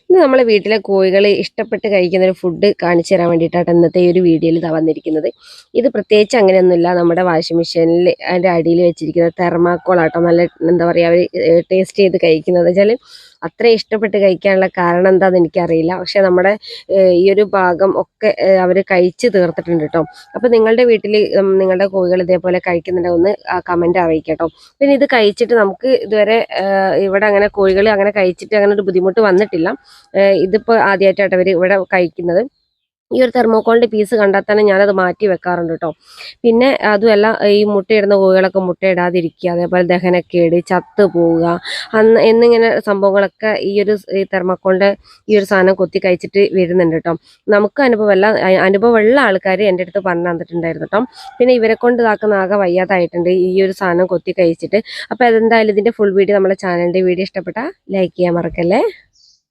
ഇന്ന് നമ്മളെ വീട്ടിലെ കോഴികൾ ഇഷ്ടപ്പെട്ട് കഴിക്കുന്ന ഒരു ഫുഡ് കാണിച്ചു തരാൻ വേണ്ടിയിട്ടാണ് ഇന്നത്തെ ഈ ഒരു വീഡിയോയിൽ ഇതാ വന്നിരിക്കുന്നത്. ഇത് പ്രത്യേകിച്ച് അങ്ങനെയൊന്നുമില്ല, നമ്മുടെ വാഷിംഗ് മെഷീനിൽ അതിൻ്റെ അടിയിൽ വെച്ചിരിക്കുന്ന തെർമാക്കോൾ ആട്ടോ. നല്ല എന്താ പറയുക, അവർ ടേസ്റ്റ് ചെയ്ത് കഴിക്കുന്നത് വെച്ചാൽ അത്ര ഇഷ്ടപ്പെട്ട് കഴിക്കാനുള്ള കാരണം എന്താണെന്ന് എനിക്കറിയില്ല. പക്ഷെ നമ്മുടെ ഈ ഒരു ഭാഗം ഒക്കെ അവർ കഴിച്ച് തീർത്തിട്ടുണ്ട് കേട്ടോ. അപ്പോൾ നിങ്ങളുടെ വീട്ടിൽ നിങ്ങളുടെ കോഴികൾ ഇതേപോലെ കഴിക്കുന്നുണ്ടോ ഒന്ന് കമൻറ്റ് അറിയിക്കട്ടോ. പിന്നെ ഇത് കഴിച്ചിട്ട് നമുക്ക് ഇതുവരെ ഇവിടെ അങ്ങനെ കോഴികൾ അങ്ങനെ കഴിച്ചിട്ട് അങ്ങനെ ഒരു ബുദ്ധിമുട്ട് വന്നിട്ടില്ല. ഇതിപ്പോൾ ആദ്യമായിട്ടാണ് അവർ ഇവിടെ കഴിക്കുന്നത്. ഈ ഒരു തെർമോക്കോളിൻ്റെ പീസ് കണ്ടാൽ തന്നെ ഞാനത് മാറ്റി വെക്കാറുണ്ട് കേട്ടോ. പിന്നെ അതുമല്ല, ഈ മുട്ടയിടുന്ന കോഴികളൊക്കെ മുട്ടയിടാതിരിക്കുക, അതേപോലെ ദഹനക്കേട്, ചത്ത് പോവുക എന്നിങ്ങനെ സംഭവങ്ങളൊക്കെ ഈ തെർമോക്കോളിൻ്റെ ഈ ഒരു സാധനം കൊത്തി കഴിച്ചിട്ട് വരുന്നുണ്ട് കേട്ടോ. നമുക്ക് അനുഭവമുള്ള ആൾക്കാർ എൻ്റെ അടുത്ത് പറഞ്ഞു തന്നിട്ടുണ്ടായിരുന്നു കേട്ടോ. പിന്നെ ഇവരെ കൊണ്ട് ഇതാക്കുന്ന ആകെ വയ്യാതായിട്ടുണ്ട് ഈ ഒരു സാധനം കൊത്തി കഴിച്ചിട്ട്. അപ്പോൾ അതെന്തായാലും ഇതിൻ്റെ ഫുൾ വീഡിയോ നമ്മുടെ ചാനലിൻ്റെ വീഡിയോ ഇഷ്ടപ്പെട്ടാൽ ലൈക്ക് ചെയ്യാൻ മറക്കല്ലേ.